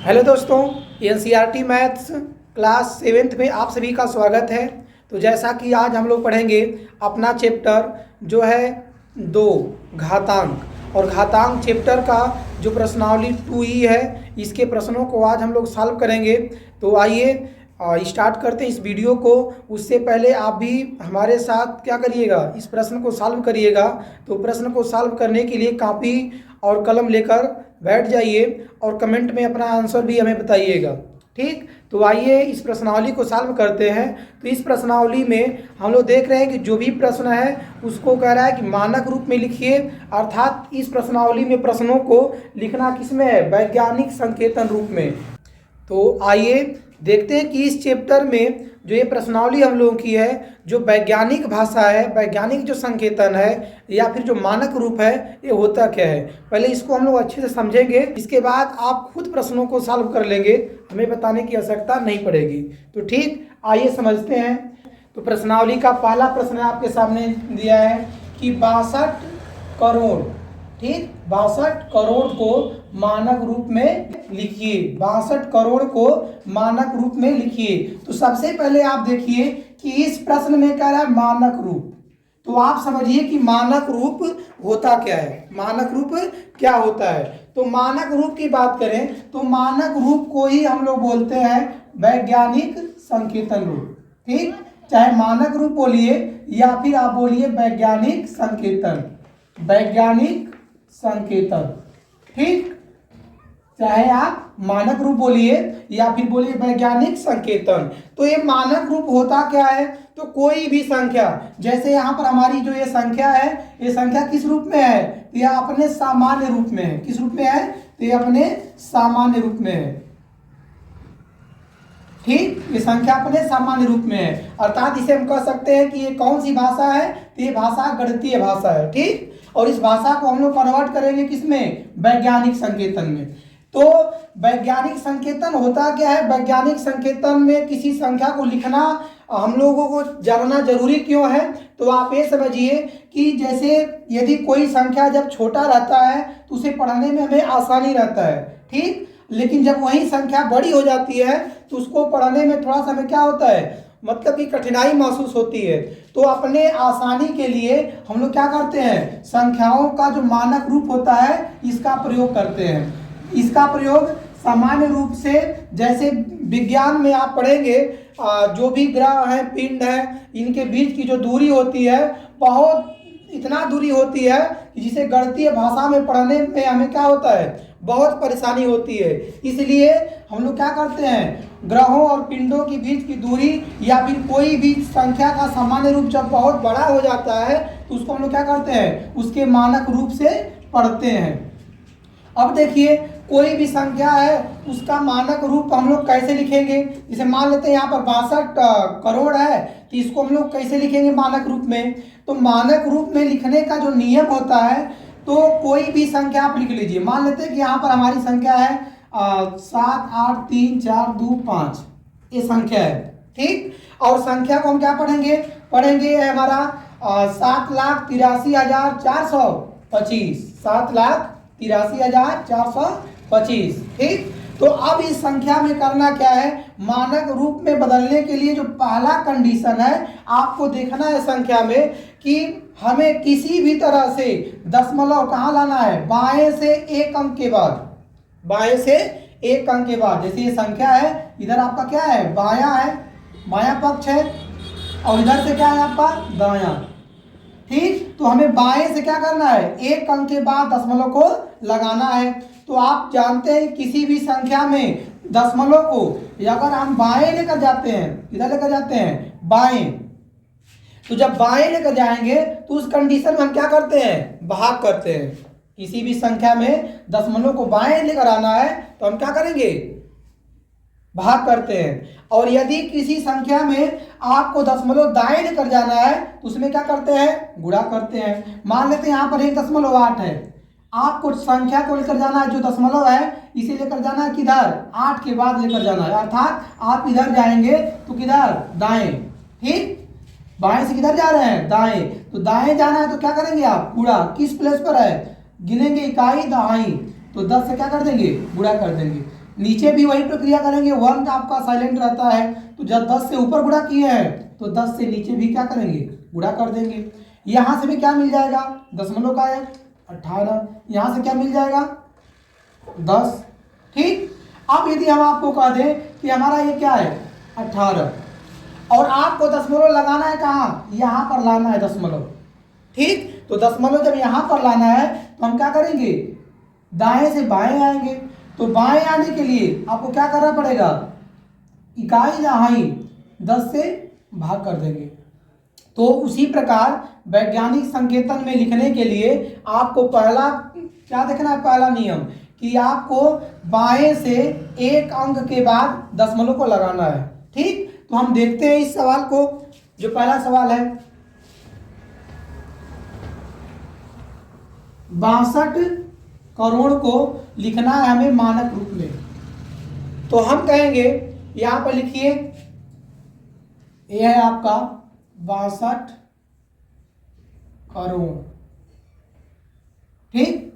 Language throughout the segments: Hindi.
हेलो दोस्तों, एनसीईआरटी मैथ्स क्लास 7th में आप सभी का स्वागत है। तो जैसा कि आज हम लोग पढ़ेंगे अपना चैप्टर जो है 2 घातांक, और घातांक चैप्टर का जो प्रश्नावली 2E है, इसके प्रश्नों को आज हम लोग सॉल्व करेंगे। तो आइए स्टार्ट करते हैं इस वीडियो को। उससे पहले आप भी हमारे साथ क्या करिएगा, इस प्रश्न को सॉल्व करिएगा। तो प्रश्न को सॉल्व करने के लिए कॉपी और कलम लेकर बैठ जाइए और कमेंट में अपना आंसर भी हमें बताइएगा। ठीक, तो आइए इस प्रश्नावली को सॉल्व करते हैं। तो इस प्रश्नावली में हम लोग देख रहे हैं कि जो भी प्रश्न है उसको कह रहा है कि मानक रूप में लिखिए, अर्थात इस प्रश्नावली में प्रश्नों को लिखना किस में है, वैज्ञानिक संकेतन रूप में। तो आइए देखते हैं कि इस चैप्टर में जो ये प्रश्नावली हम लोगों की है, जो वैज्ञानिक भाषा है, वैज्ञानिक जो संकेतन है या फिर जो मानक रूप है, ये होता क्या है। पहले इसको हम लोग अच्छे से समझेंगे, इसके बाद आप खुद प्रश्नों को सॉल्व कर लेंगे, हमें बताने की आवश्यकता नहीं पड़ेगी। तो ठीक, आइए समझते हैं। तो प्रश्नावली का पहला प्रश्न आपके सामने दिया है कि 62 करोड़, ठीक, 62 करोड़ को मानक रूप में लिखिए। 62 करोड़ को मानक रूप में लिखिए। तो सबसे पहले आप देखिए कि इस प्रश्न में कह रहा है मानक रूप। तो आप समझिए कि मानक रूप होता क्या है, मानक रूप क्या होता है। तो मानक रूप की बात करें तो मानक रूप को ही हम लोग बोलते हैं वैज्ञानिक संकेतन रूप। ठीक, चाहे मानक रूप बोलिए या फिर आप बोलिए वैज्ञानिक संकेतन, वैज्ञानिक संकेतन। ठीक, चाहे आप मानक रूप बोलिए या फिर बोलिए वैज्ञानिक संकेतन। तो ये मानक रूप होता क्या है, तो कोई भी संख्या, जैसे यहाँ पर हमारी जो ये संख्या है, ये संख्या किस रूप में है, तो यह अपने सामान्य रूप में है। किस रूप में है, तो ये अपने सामान्य रूप में है। ठीक, ये संख्या अपने सामान्य रूप में है, अर्थात इसे हम कह सकते हैं कि ये कौन सी भाषा है, तो ये भाषा गणितीय भाषा है। ठीक, और इस भाषा को हम लोग कन्वर्ट करेंगे किसमें, वैज्ञानिक संकेतन में। तो वैज्ञानिक संकेतन होता क्या है, वैज्ञानिक संकेतन में किसी संख्या को लिखना हम लोगों को जानना जरूरी क्यों है। तो आप ये समझिए कि जैसे यदि कोई संख्या जब छोटा रहता है तो उसे पढ़ने में हमें आसानी रहता है। ठीक, लेकिन जब वही संख्या बड़ी हो जाती है तो उसको पढ़ने में थोड़ा सा हमें क्या होता है, मतलब कि कठिनाई महसूस होती है। तो अपने आसानी के लिए हम लोग क्या करते हैं, संख्याओं का जो मानक रूप होता है इसका प्रयोग करते हैं। इसका प्रयोग सामान्य रूप से, जैसे विज्ञान में आप पढ़ेंगे, जो भी ग्रह है, पिंड है, इनके बीच की जो दूरी होती है, बहुत इतना दूरी होती है कि जिसे गणितीय भाषा में पढ़ने में हमें क्या होता है, बहुत परेशानी होती है। इसलिए हम लोग क्या करते हैं, ग्रहों और पिंडों के बीच की दूरी या फिर कोई भी संख्या का सामान्य रूप जब बहुत बड़ा हो जाता है तो उसको हम लोग क्या करते हैं, उसके मानक रूप से पढ़ते हैं। अब देखिए, कोई भी संख्या है उसका मानक रूप हम लोग कैसे लिखेंगे। जैसे मान लेते हैं यहाँ पर 62 करोड़ है, तो इसको हम लोग कैसे लिखेंगे मानक रूप में। तो मानक रूप में लिखने का जो नियम होता है, तो कोई भी संख्या आप लिख लीजिए। मान लेते हैं कि यहाँ पर हमारी संख्या है 7 8 3 4 2 5, ये संख्या है। ठीक, और संख्या को हम क्या पढ़ेंगे, पढ़ेंगे हमारा 7,83,425, 7,83,425। ठीक, तो अब इस संख्या में करना क्या है, मानक रूप में बदलने के लिए जो पहला कंडीशन है, आपको देखना है संख्या में कि हमें किसी भी तरह से दशमलव कहाँ लाना है, बाएं से एक अंक के बाद, बाएं से एक अंक के बाद। जैसे ये संख्या है, इधर आपका क्या है, बायां है, बायां पक्ष है, और इधर से क्या है आपका दायां। ठीक, तो हमें बाएं से क्या करना है, एक अंक के बाद दशमलव को लगाना है। तो आप जानते हैं किसी भी संख्या में दशमलव को अगर हम बाएं लेकर जाते हैं, इधर लेकर जाते हैं बाएं, तो जब बाएं लेकर जाएंगे तो उस कंडीशन में हम क्या करते हैं, भाग करते हैं। किसी भी संख्या में दशमलव को बाएं लेकर आना है तो हम क्या करेंगे, भाग करते हैं। और यदि किसी संख्या में आपको दशमलव दाएं लेकर जाना है तो उसमें क्या करते हैं, गुणा करते हैं। मान लेते हैं यहाँ पर 1.8 है, आपको संख्या को लेकर जाना है, जो दशमलव है इसे लेकर जाना है किधर, 8 के बाद लेकर जाना है, अर्थात आप इधर जाएंगे तो किधर, दाएं। ठीक, बाएं से किधर जा रहे हैं, दाएं। तो दाएं जाना है तो क्या करेंगे आप, गुणा। किस प्लेस पर है, गिनेंगे इकाई दहाई, तो 10 से क्या कर देंगे, गुणा कर देंगे। नीचे भी वही प्रक्रिया करेंगे, 1 आपका साइलेंट रहता है, तो जब 10 से ऊपर गुणा किए हैं तो 10 से नीचे भी क्या करेंगे, गुणा कर देंगे। यहां से भी क्या मिल जाएगा, दशमलव का है 18, यहां से क्या मिल जाएगा 10। ठीक, अब यदि हम आपको कह दें कि हमारा ये क्या है 18, और आपको दशमलव लगाना है कहाँ, यहां पर लाना है दशमलव। ठीक, तो दशमलव जब यहां पर लाना है तो हम क्या करेंगे, दाएं से बाएं आएंगे। तो बाएं आने के लिए आपको क्या करना पड़ेगा, इकाई दहाई 10 से भाग कर देंगे। तो उसी प्रकार वैज्ञानिक संकेतन में लिखने के लिए आपको पहला क्या देखना है, पहला नियम कि आपको बाएं से एक अंक के बाद दशमलव को लगाना है। ठीक, तो हम देखते हैं इस सवाल को। जो पहला सवाल है, 62 करोड़ को लिखना है हमें मानक रूप में। तो हम कहेंगे यहां पर लिखिए, यह है आपका 62 करोड़। ठीक,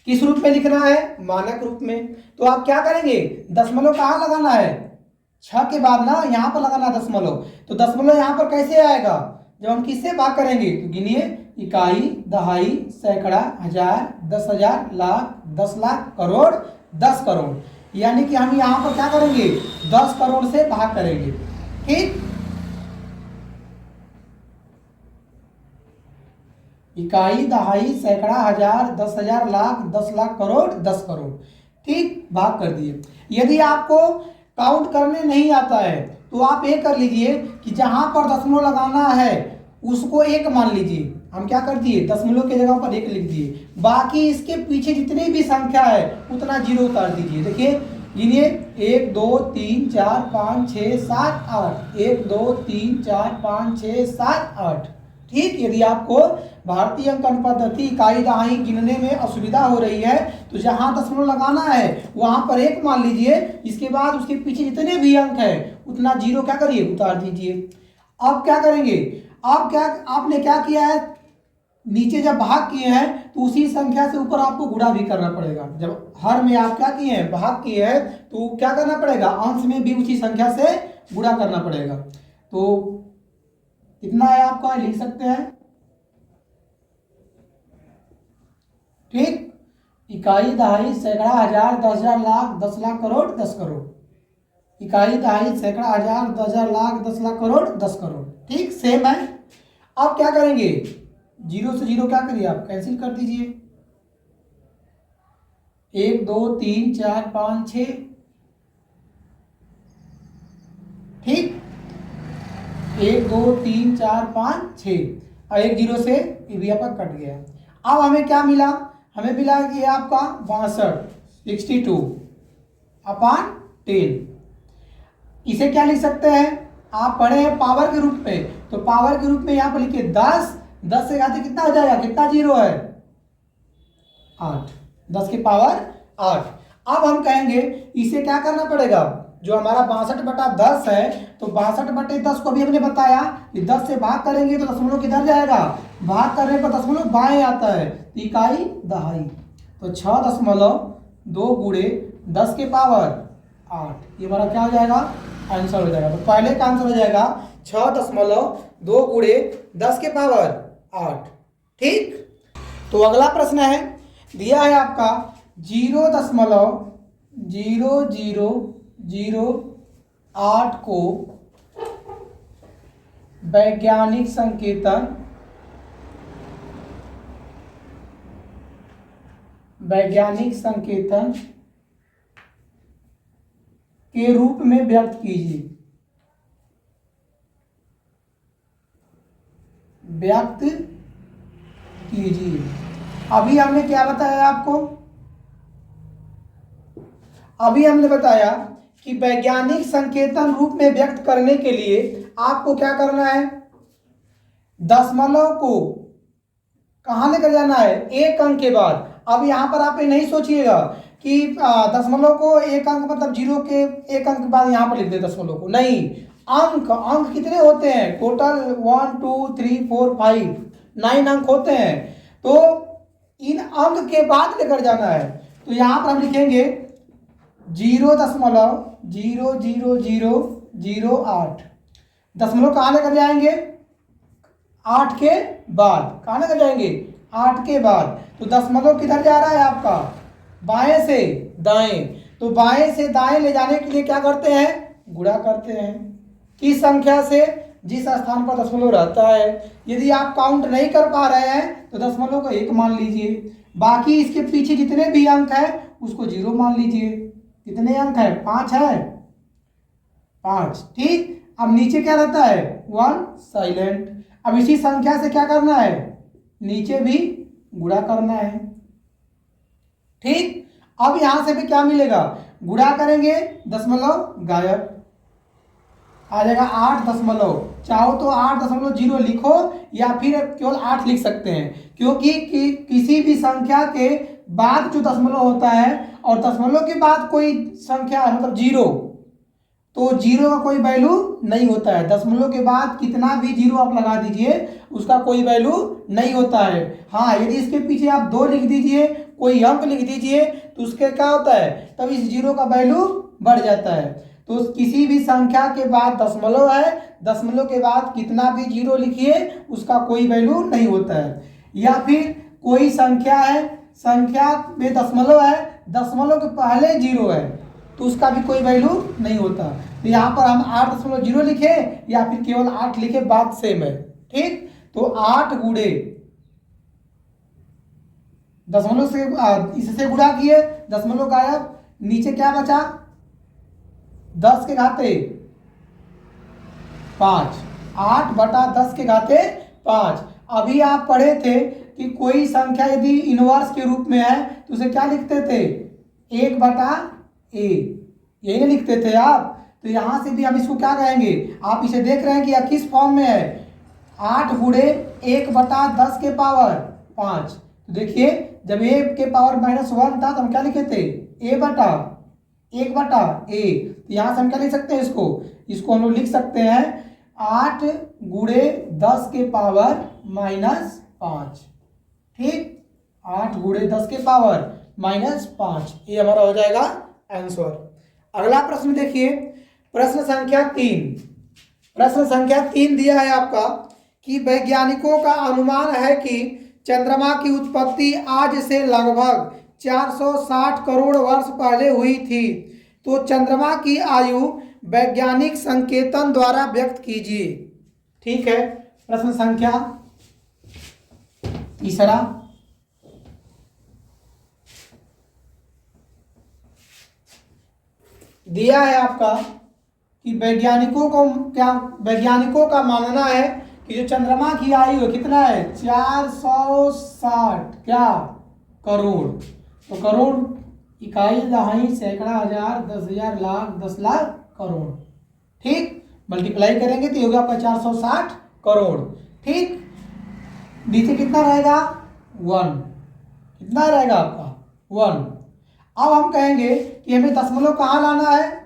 किस रूप में लिखना है, मानक रूप में। तो आप क्या करेंगे, दशमलव कहां लगाना है, 6 के बाद ना यहां पर लगाना दशमलव। तो दशमलव यहां पर कैसे आएगा, जब हम किससे भाग करेंगे, तो गिनिए, इकाई दहाई सैकड़ा हजार 10,000 लाख 10 लाख करोड़ 10 करोड़, यानी कि हम यहां पर क्या करेंगे, 10 करोड़ से भाग करेंगे। ठीक, इकाई दहाई सैकड़ा हजार 10,000 लाख 10 लाख करोड़ 10 करोड़। ठीक, भाग कर दिए। यदि आपको काउंट करने नहीं आता है तो आप ये कर लीजिए कि जहां पर दशमलव लगाना है उसको 1 मान लीजिए। हम क्या कर दिए, दशमलव के जगह पर 1 लिख दिए, बाकी इसके पीछे जितनी भी संख्या है उतना 0 उतार दीजिए। देखिए, गिनिए, 1 2 3 4 5 6 7 8, 1 2 3 4 5 6 7 8। ठीक, यदि आपको भारतीय अंकन पद्धति इकाई दहाई गिनने में असुविधा हो रही है तो जहां दशमलव लगाना है वहां पर 1 मान लीजिए, इसके बाद उसके पीछे जितने भी अंक है उतना 0 क्या करिए, उतार दीजिए। अब क्या करेंगे, अब क्या आपने क्या किया है, नीचे जब भाग किए हैं तो उसी संख्या से ऊपर आपको गुणा भी करना पड़ेगा। जब हर में आप क्या किए हैं, भाग किए हैं, तो क्या करना पड़ेगा, अंश में भी उसी संख्या से गुणा करना पड़ेगा। तो कितना है आपका, लिख सकते हैं। ठीक, इकाई दहाई सैकड़ा हजार 10,000 लाख 10 लाख करोड़ 10 करोड़, इकाई दहाई सैकड़ा हजार 10,000 लाख 10 लाख करोड़ 10 करोड़। ठीक, सेम है। अब क्या करेंगे, 0 से 0 क्या करिए, आप कैंसिल कर दीजिए। 1 2 3 4 5 6। ठीक, 1 2 3 4 5 6, और 1 0 से ये भी आपका कट गया। अब हमें क्या मिला, हमें मिला कि आपका 62 62 अपॉन 10। इसे क्या लिख सकते हैं, आप पढ़े हैं पावर के रूप में, तो पावर के रूप में यहां पर लिखिए 10 10 से घाते कितना हो जाएगा, कितना 0 है 8, 10 की पावर 8। अब हम कहेंगे इसे क्या करना पड़ेगा, जो हमारा 62/10 है, तो 62/10 को भी हमने बताया कि 10 से भाग करेंगे तो दशमलव किधर जाएगा, भाग करने पर दशमलव बाएं आता है, इकाई दहाई। तो 6.2 गुणे 10 के पावर 8, ये हमारा क्या हो जाएगा, आंसर हो जाएगा। तो पहले का आंसर हो जाएगा 6.2 गुणे 10 के पावर 8। ठीक, तो अगला प्रश्न है, दिया है आपका 0.0008 को वैज्ञानिक संकेतन के रूप में व्यक्त कीजिए। अभी हमने क्या बताया आपको, अभी हमने बताया कि वैज्ञानिक संकेतन रूप में व्यक्त करने के लिए आपको क्या करना है, दशमलव को कहां लेकर जाना है, 1 अंक के बाद। अब यहां पर आप ये नहीं सोचिएगा कि दशमलव को 1 अंक मतलब 0 के 1 अंक के बाद यहां पर लिख दे दशमलव को, नहीं, अंक कितने होते हैं टोटल, 1 2 3 4 5 9 अंक होते हैं, तो इन अंक के बाद लेकर जाना है। तो यहां पर हम लिखेंगे 0.000008। दशमलव कहाँ लेकर जाएंगे? 8 के बाद। कहाँ लेकर जाएंगे? 8 के बाद। तो दशमलव किधर जा रहा है आपका? बाएं से दाएं। तो बाएं से दाएं ले जाने के लिए क्या करते हैं? गुणा करते हैं। किस संख्या से? जिस स्थान पर दशमलव रहता है। यदि आप काउंट नहीं कर पा रहे हैं तो दशमलव को 1 मान लीजिए, बाकी इसके पीछे जितने भी अंक है उसको 0 मान लीजिए। कितने अंक है? 5 है, 5। ठीक। अब नीचे क्या रहता है? 1 साइलेंट। अब इसी संख्या से क्या करना है? नीचे भी गुणा करना है। ठीक। अब यहां से भी क्या मिलेगा? गुणा करेंगे, दशमलव गायब आ जाएगा। 8 दशमलव, चाहो तो 8.0 लिखो या फिर केवल 8 लिख सकते हैं, क्योंकि किसी भी संख्या के बाद जो दशमलव होता है और दशमलव के बाद कोई संख्या है मतलब 0, तो 0 का कोई वैल्यू नहीं होता है। दशमलव के बाद कितना भी 0 आप लगा दीजिए उसका कोई वैल्यू नहीं होता है। हाँ, यदि इसके पीछे आप 2 लिख दीजिए, कोई अंक लिख दीजिए, तो उसके क्या होता है? तब इस 0 का वैल्यू बढ़ जाता है। तो किसी भी संख्या के बाद दशमलव है, दशमलव के बाद कितना भी 0 लिखिए उसका कोई वैल्यू नहीं होता है। या फिर कोई संख्या है, संख्या में दशमलव है, दशमलव के पहले 0 है, तो उसका भी कोई वैल्यू नहीं होता। तो यहाँ पर हम 8.0 लिखे या फिर केवल 8 लिखे, बात सेम है। ठीक। तो 8 गुणे दशमलव से इससे गुणा किए, दशमलव गायब, नीचे क्या बचा? 10 के घाते 5। 8/10 के घाते 5। अभी आप पढ़े थे कि कोई संख्या यदि इनवर्स के रूप में है तो उसे क्या लिखते थे? 1/a, यही नहीं लिखते थे आप? तो यहां से भी हम इसको क्या कहेंगे? आप इसे देख रहे हैं कि यह किस फॉर्म में है? 8 गुणे 1/10 के पावर 5। तो देखिए, जब a के पावर -1 था तो हम क्या लिखे थे? 1/a। तो यहां से हम क्या लिख सकते हैं? इसको हम लोग लिख सकते हैं 8 गुणे 10 के पावर -5। ठीक। 8 गुणे 10 के पावर -5, ये हमारा हो जाएगा आंसर। अगला प्रश्न देखिए, प्रश्न संख्या 3। प्रश्न संख्या 3 दिया है आपका कि वैज्ञानिकों का अनुमान है कि चंद्रमा की उत्पत्ति आज से लगभग 460 करोड़ वर्ष पहले हुई थी। तो चंद्रमा की आयु वैज्ञानिक संकेतन द्वारा व्यक्त कीजिए। ठीक है। प्रश्न संख्या 3 दिया है आपका कि वैज्ञानिकों का मानना है कि जो चंद्रमा की आयु कितना है? 460 क्या करोड़। तो करोड़, इकाई, दहाई, सैकड़ा, हजार, 10,000, लाख, 10 लाख, करोड़। ठीक। मल्टीप्लाई करेंगे तो होगा आपका 460 करोड़। ठीक। नीचे कितना रहेगा? 1। कितना रहेगा आपका? 1। अब हम कहेंगे कि हमें दशमलव कहाँ लाना है?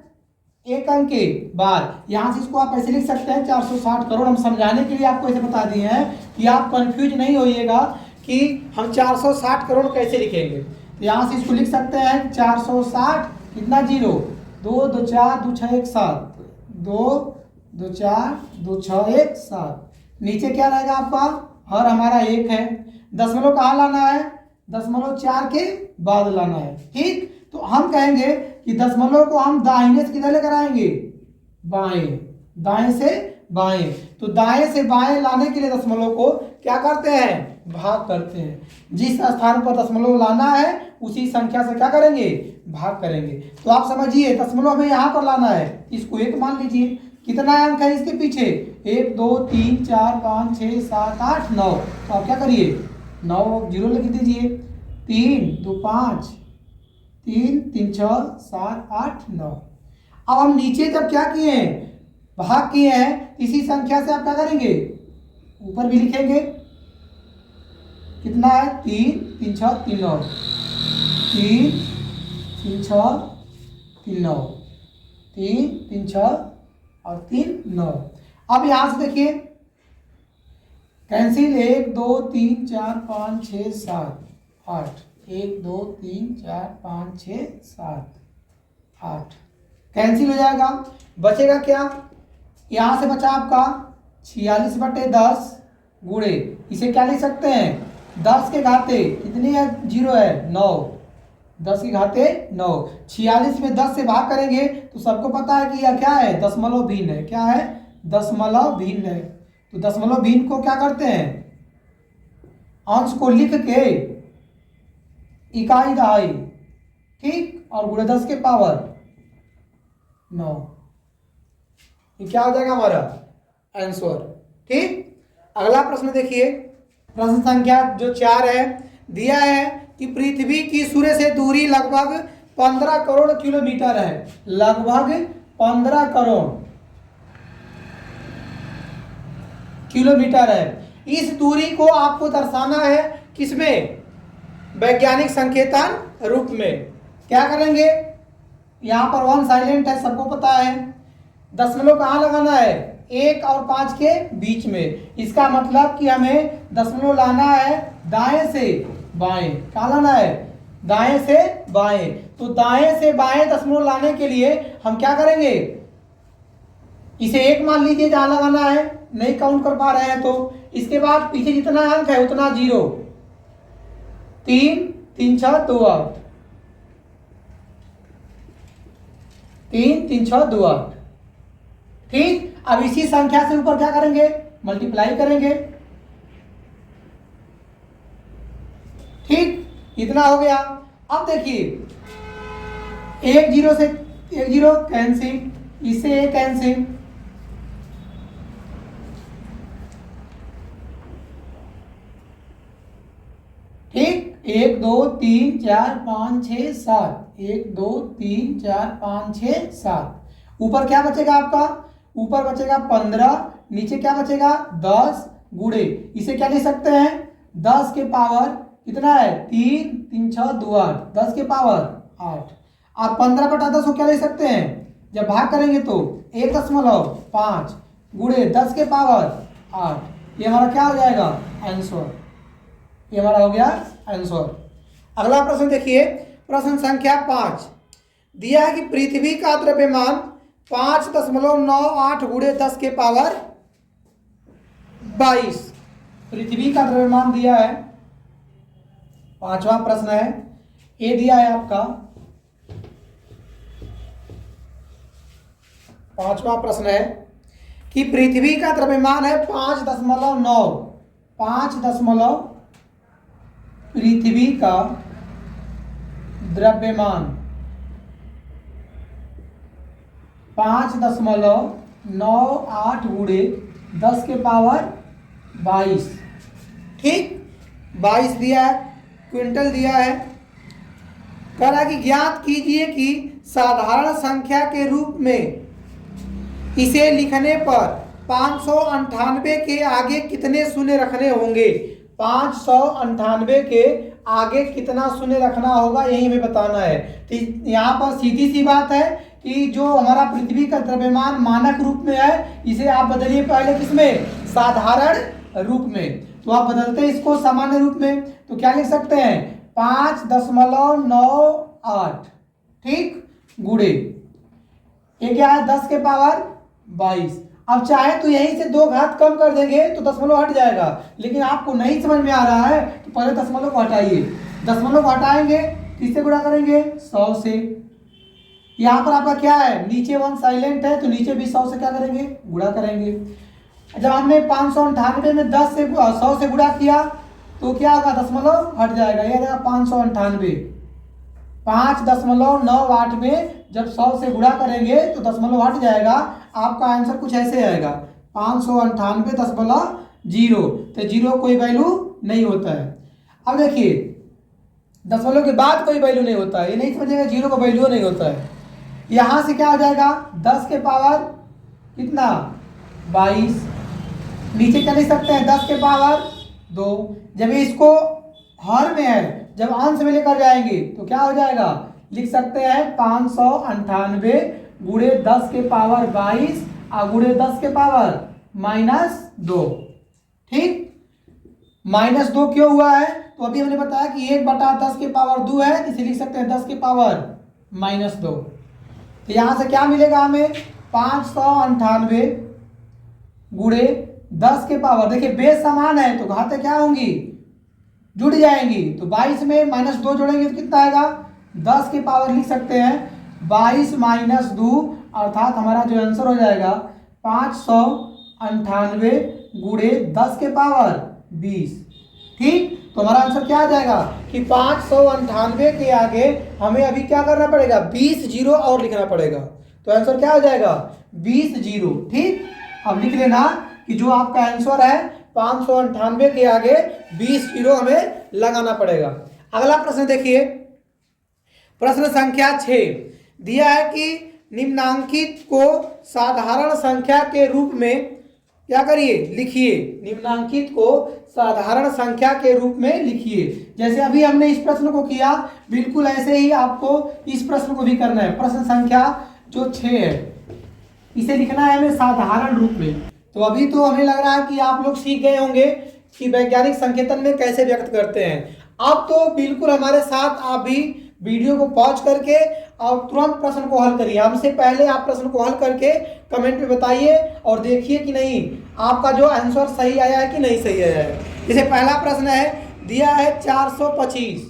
एक अंक के बाद। यहां से इसको आप ऐसे लिख सकते हैं 460 करोड़। हम समझाने के लिए आपको ऐसे बता दिए हैं कि आप कंफ्यूज नहीं होइएगा कि हम 460 करोड़ कैसे लिखेंगे। तो यहां से इसको लिख सकते हैं 460, कितना 0, 2 2 4 2 6 1 7, 2 2 4 2 6 1 7। नीचे क्या रहेगा आपका? हर हमारा 1 है। दशमलव कहाँ लाना है? दशमलव 4 के बाद लाना है। ठीक। तो हम कहेंगे कि दशमलव को हम दाहिने से किधर लेकर आएंगे? बाएं। दाएं से बाएं। तो दाएं से बाएं लाने के लिए दशमलव को क्या करते हैं? भाग करते हैं। जिस स्थान पर दशमलव लाना है उसी संख्या से क्या करेंगे? भाग करेंगे। तो आप समझिए, दशमलव हमें यहां पर लाना है, इसको 1 मान लीजिए। कितना अंक है इसके पीछे? 1 2 3 4 5 6 7 8 9। तो आप क्या करिए? 9 0 लिख दीजिए। 3 2 5, 3 3 6 7 8 9। अब हम नीचे जब क्या किए हैं? भाग किए हैं, इसी संख्या से आप क्या करेंगे? ऊपर भी लिखेंगे। कितना है? 3 3 6 3 9, 3 3 6 3 9, 3 3 6 और 3 9। अब यहां से देखिए, कैंसिल। 1 2 3 4 5 6 7 8, 1 2 3 4 5 6 7 8 कैंसिल हो जाएगा। बचेगा क्या, यहाँ से बचा आपका 46/10 गुणे, इसे क्या लिख सकते हैं 10 के घाते कितनी है, 0 है 9, 10 के घाते 9। 46 में 10 से भाग करेंगे तो सबको पता है कि यह क्या है, दशमलव भिन्न है। क्या है, दशमलव भिन्न है। तो दशमलव भिन्न को क्या करते हैं, अंश को लिख के इकाई दहाई, ठीक, और गुणे 10 के पावर 9। ये क्या हो जाएगा हमारा आंसर, ठीक। अगला प्रश्न देखिए, प्रश्न संख्या जो 4 है, दिया है कि पृथ्वी की सूर्य से दूरी लगभग 15 करोड़ किलोमीटर है। लगभग 15 करोड़ किलोमीटर है। इस दूरी को आपको दर्शाना है किसमें, वैज्ञानिक संकेतन रूप में। क्या करेंगे, यहां पर 1 साइलेंट है, सबको पता है। दशमलव कहाँ लगाना है, 1 और 5 के बीच में। इसका मतलब कि हमें दशमलव लाना है दाएं से बाएं। कहाँ लाना है, दाएं से बाएं। तो दाएं से बाएं दशमलव लाने के लिए हम क्या करेंगे, इसे 1 मान लीजिए जहां लगाना है, नहीं काउंट कर पा रहे हैं तो। इसके बाद पीछे जितना अंक है उतना 0, 3 3 6 2 8, 3 3 6 2 8, ठीक। अब इसी संख्या से ऊपर क्या करेंगे, मल्टीप्लाई करेंगे, ठीक, इतना हो गया। अब देखिए 1 0 से 1 0 कैंसिल, इससे 1 कैंसिल, ठीक। 1 2 3 4 5 6 7, 1 2 3 4 5 6 7। ऊपर क्या बचेगा आपका, ऊपर बचेगा 15, नीचे क्या बचेगा 10 गुणे, इसे क्या लिख सकते हैं 10 के पावर कितना है, 3 3 6 2 8, 10 के पावर 8। आप 15/10 को क्या लिख सकते हैं, जब भाग करेंगे तो 1.5 गुणे 10 के पावर 8। ये हमारा क्या हो जाएगा आंसर, ये हमारा हो गया आंसर। अगला प्रश्न देखिए, प्रश्न संख्या 5, दिया है कि पृथ्वी का द्रव्यमान 5.98 गुणे 10 के पावर 22। पृथ्वी का द्रव्यमान दिया है, 5वां प्रश्न है। ये दिया है आपका 5वां प्रश्न है कि पृथ्वी का द्रव्यमान है 5.9, 5 पृथ्वी का द्रव्यमान 5.98 गुणे 10 के पावर 22, ठीक। 22 दिया है, क्विंटल दिया है। कह रहा है कि ज्ञात कीजिए कि साधारण संख्या के रूप में इसे लिखने पर 598 के आगे कितने शून्य रखने होंगे। 598 के आगे कितना शून्य रखना होगा, यही हमें बताना है। तो यहाँ पर सीधी सी बात है कि जो हमारा पृथ्वी का द्रव्यमान मानक रूप में है, इसे आप बदलिए पहले किसमें, साधारण रूप में। तो आप बदलते हैं इसको सामान्य रूप में, तो क्या लिख सकते हैं 5.98, ठीक, गुणे ये क्या है 10 के पावर 22। अब चाहे तो यहीं से 2 घात कम कर देंगे तो दशमलव हट जाएगा, लेकिन आपको नहीं समझ में आ रहा है तो पहले दशमलव को हटाइए। दशमलव हटाएंगे, किससे गुणा करेंगे 100 से। यहाँ पर आपका क्या है, नीचे 1 साइलेंट है तो नीचे भी 100 से क्या करेंगे, गुणा करेंगे। जब हमने 598 में 10 से 100 से गुणा किया तो क्या होगा, दशमलव हट जाएगा, यह जाएगा 598। 5.98 में जब 100 से गुणा करेंगे तो दशमलव हट जाएगा। आपका आंसर कुछ ऐसे आएगा 598.0, तो 0 कोई वैल्यू नहीं होता है। अब देखिए दशमलव के बाद कोई वैल्यू नहीं होता है, ये नहीं समझेगा 0 का वैल्यू नहीं होता है। यहाँ से क्या हो जाएगा 10 के पावर कितना 22, नीचे क्या लिख सकते हैं 10 के पावर 2। जब इसको हर में है, जब अंश में लेकर जाएंगे तो क्या हो जाएगा, लिख सकते हैं 598 गुणे 10 के पावर 22 और गुणे 10 के पावर -2, ठीक। -2 क्यों हुआ है, तो अभी हमने बताया कि 1/10 के पावर 2 है, इसे लिख सकते हैं 10 के पावर -2। तो यहाँ से क्या मिलेगा हमें 598 गुणे 10 के पावर, देखिए बेस समान है तो घातें क्या होंगी, जुड़ जाएंगी। तो 22 में -2 जोड़ेंगे तो कितना आएगा, 10 के पावर लिख सकते हैं 22 - 2, अर्थात हमारा जो आंसर हो जाएगा 598 गुणे 10 के पावर 20। ठीक, तो हमारा आंसर क्या आ जाएगा कि 598 के आगे हमें अभी क्या करना पड़ेगा, 20 जीरो और लिखना पड़ेगा। तो आंसर क्या हो जाएगा 20 जीरो। ठीक, अब लिख लेना कि जो आपका आंसर है 598 के आगे 20 जीरो हमें लगाना पड़ेगा। अगला प्रश्न देखिए, प्रश्न संख्या 6 दिया है कि निम्नांकित को साधारण संख्या के रूप में क्या करिए, लिखिए। निम्नांकित को साधारण संख्या के रूप में लिखिए। जैसे अभी हमने इस प्रश्न को किया, बिल्कुल ऐसे ही आपको इस प्रश्न को भी करना है। प्रश्न संख्या जो 6 है इसे लिखना है हमें साधारण रूप में। तो अभी तो हमें लग रहा है कि आप लोग सीख गए होंगे कि वैज्ञानिक संकेतन में कैसे व्यक्त करते हैं। अब तो बिल्कुल हमारे साथ आप भी वीडियो को पॉज करके और तुरंत प्रश्न को हल करिए। हमसे पहले आप प्रश्न को हल करके कमेंट में बताइए और देखिए कि नहीं आपका जो आंसर सही आया है कि नहीं सही आया है। जैसे पहला प्रश्न है, दिया है 425।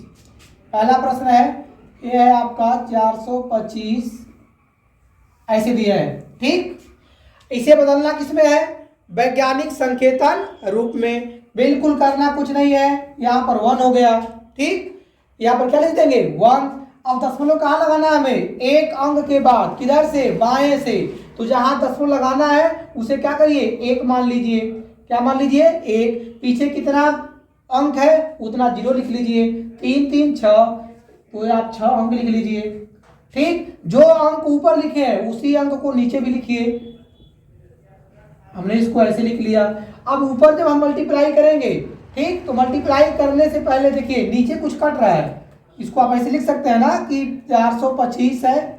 पहला प्रश्न है, ये है आपका 425 ऐसे दिया है। ठीक, इसे बदलना किसमें है, वैज्ञानिक संकेतन रूप में। बिल्कुल करना कुछ नहीं है, यहाँ पर 1 हो गया। ठीक, यहाँ पर क्या लिख देंगे 1। अब दशमलव कहाँ लगाना है हमें, एक अंक के बाद, किधर से, बाएं से। तो जहां दशमलव लगाना है उसे क्या करिए, 1 मान लीजिए। क्या मान लीजिए, 1। पीछे कितना अंक है उतना 0 लिख लीजिए। 3 3 6, तो आप 6 अंक लिख लीजिए। ठीक, जो अंक ऊपर लिखे हैं उसी अंक को नीचे भी लिखिए। हमने इसको ऐसे लिख लिया। अब ऊपर जब हम मल्टीप्लाई करेंगे, ठीक, तो मल्टीप्लाई करने से पहले देखिए नीचे कुछ कट रहा है, इसको आप ऐसे लिख सकते हैं ना कि 425 है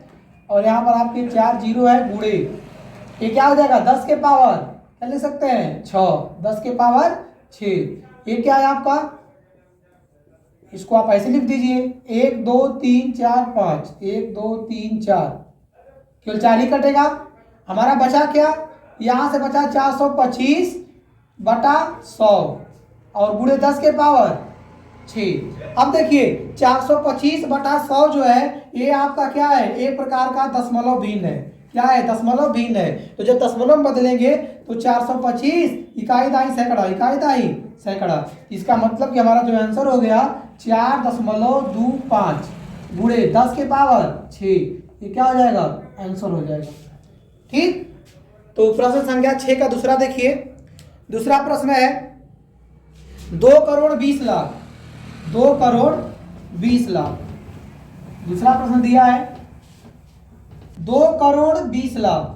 और यहाँ पर आपके 4 जीरो है गुणे, ये क्या हो जाएगा 10 के पावर क्या लिख सकते हैं 6, 10 के पावर 6। ये क्या है आपका, इसको आप ऐसे लिख दीजिए 1 2 3 4 5, 1 2 3 4, केवल 4 ही कटेगा। हमारा बचा क्या, यहाँ से बचा 425 बटा 100 और गुणे 10 के पावर 6। अब देखिए 425 बटा 100 जो है ये आपका क्या है, एक प्रकार का दशमलव भिन्न है। क्या है, दशमलव भिन्न है। तो जब दशमलव बदलेंगे तो 425 इकाई दाई सैकड़ा, इकाई दाई सैकड़ा। इसका मतलब कि हमारा जो आंसर हो गया 4.25 गुणे 10 के पावर 6, ये क्या हो जाएगा, आंसर हो जाएगा। ठीक, तो प्रश्न संख्या 6 का दूसरा देखिए। दूसरा प्रश्न है 2 करोड़ 20 लाख, 2 करोड़ 20 लाख। दूसरा प्रश्न दिया है 2 करोड़ 20 लाख,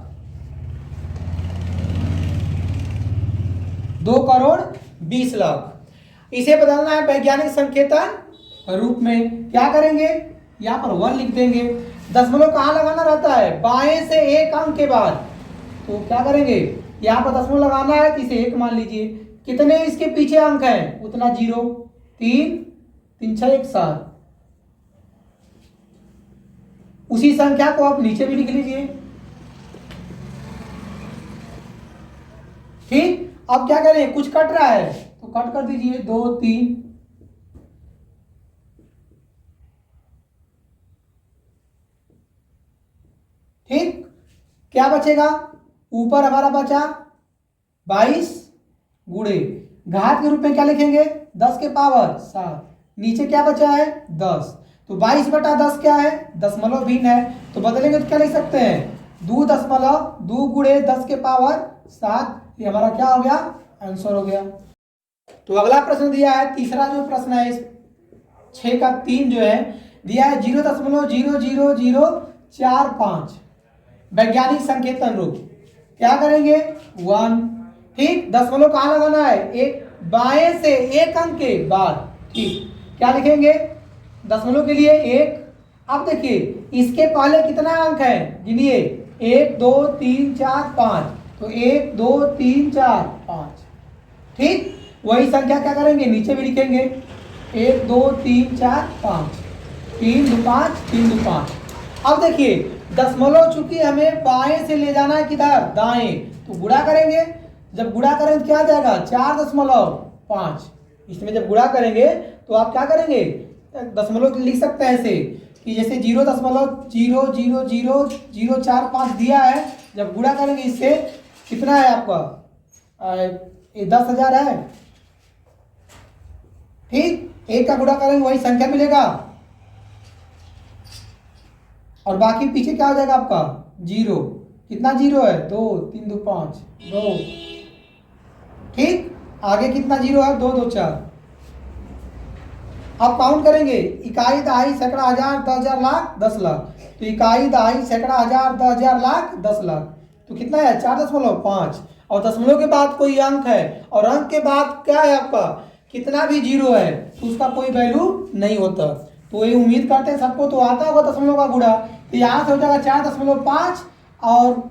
2 करोड़ 20 लाख। इसे बदलना है वैज्ञानिक संकेतन रूप में। क्या करेंगे, यहां पर 1 लिख देंगे। दशमलव कहां लगाना रहता है, बाएं से एक अंक के बाद। तो क्या करेंगे, यहाँ पर दशमलव लगाना है तो इसे 1 मान लीजिए। कितने इसके पीछे अंक हैं उतना 0, 3 3 6 1 7। उसी संख्या को आप नीचे भी लिख लीजिए। ठीक, अब क्या करें, कुछ कट रहा है तो कट कर दीजिए 2 3। ठीक, क्या बचेगा, ऊपर हमारा बचा 22 गुणे घात के रूप में क्या लिखेंगे 10 के पावर 7, नीचे क्या बचा है 10। तो 22 बटा 10 क्या है, दशमलव भिन्न है। तो बदलेंगे तो क्या लिख सकते हैं 2 गुणे 10 के पावर 7। ये हमारा क्या हो गया, आंसर हो गया। तो अगला प्रश्न दिया है, तीसरा जो प्रश्न है इस 6 का 3 जो है दिया है 0.00045 वैज्ञानिक संकेतन रूप। क्या करेंगे 1। ठीक, दशमलव कहां लगाना है, एक बाएं से एक अंक के बाद। ठीक, क्या लिखेंगे दशमलव के लिए 1। अब देखिए इसके पहले कितना अंक है, गिनिए 1 2 3 4 5। तो 1 2 3 4 5। ठीक, वही संख्या क्या करेंगे नीचे भी लिखेंगे 1 2 3 4 5, 3 2 5 3 2 5। अब देखिए दशमलव चूंकि हमें बाएं से ले जाना है किधर, दाएं, तो गुणा करेंगे। जब गुणा करेंगे तो क्या आ जाएगा 4.5। इसमें जब गुणा करेंगे तो आप क्या करेंगे, दशमलव लिख सकते हैं ऐसे कि जैसे 0.0000045 दिया है, जब गुणा करेंगे इससे कितना है आपका, ये 10,000 है। ठीक, एक का गुणा करेंगे वही संख्या मिलेगा, और बाकी पीछे क्या हो जाएगा आपका 0। कितना 0 है, 2 3 2 5 2। ठीक, आगे कितना 0 है, 2 2 4। आप काउंट करेंगे, इकाई दहाई सैकड़ा हजार 10,000 लाख 10 लाख, तो इकाई दहाई सैकड़ा हजार 10,000 लाख 10 लाख, तो कितना है 4.5। और दशमलव के बाद कोई अंक है, और अंक के बाद क्या है आपका, कितना भी 0 है तो उसका कोई वैल्यू नहीं होता। तो ये उम्मीद करते हैं सबको तो आता होगा दशमलव का गुणा। तो यहाँ से हो जाएगा 4.5, और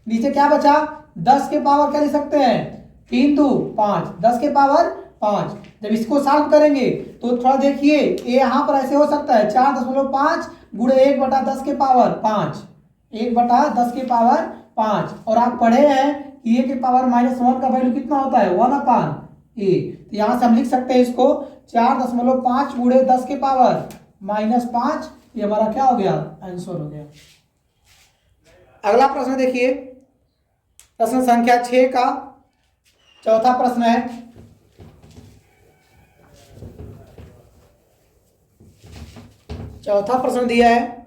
नीचे क्या बचा, 10 के पावर क्या लिख सकते हैं, 3 2 5, 10 के पावर 5। जब इसको सॉल्व करेंगे तो थोड़ा देखिए, ये यहाँ पर ऐसे हो सकता है 4.5 गुणे 1/10 के पावर 5, 1/10 के पावर 5। और आप पढ़े हैं कि a के पावर -1 का वैल्यू कितना होता है, 1/a। तो यहाँ से हम लिख सकते हैं इसको 4.5 गुणे 10 के पावर -5। ये हमारा क्या हो गया, आंसर हो गया। अगला प्रश्न देखिए, प्रश्न संख्या 6 का चौथा प्रश्न है। चौथा प्रश्न दिया है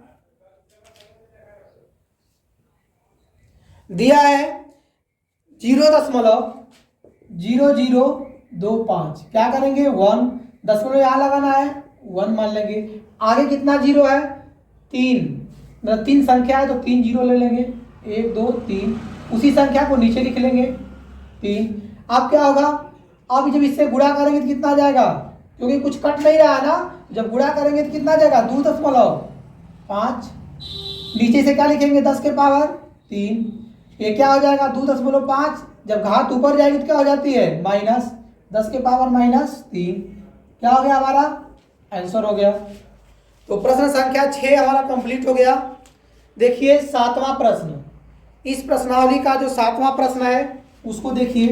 0.0025। क्या करेंगे, 1 दशमलव यहाँ लगाना है, 1 मान लेंगे। आगे कितना 0 है, 3, मतलब 3 संख्या है तो 3 0 ले लेंगे, 1 2 3। उसी संख्या को नीचे लिख लेंगे 3। अब क्या होगा, अब जब इससे गुणा करेंगे तो कितना आ जाएगा, क्योंकि कुछ कट नहीं रहा है ना, जब गुणा करेंगे तो कितना आ जाएगा 2.5। नीचे से क्या लिखेंगे, 10 के पावर 3। ये क्या हो जाएगा 2.5। जब घात ऊपर जाएगी तो क्या हो जाती है, -10 के पावर -3। क्या हो गया, हमारा आंसर हो गया। तो प्रश्न संख्या 6 हमारा कंप्लीट हो गया। देखिए 7वां प्रश्न, इस प्रश्नावली का जो 7वां प्रश्न है उसको देखिए।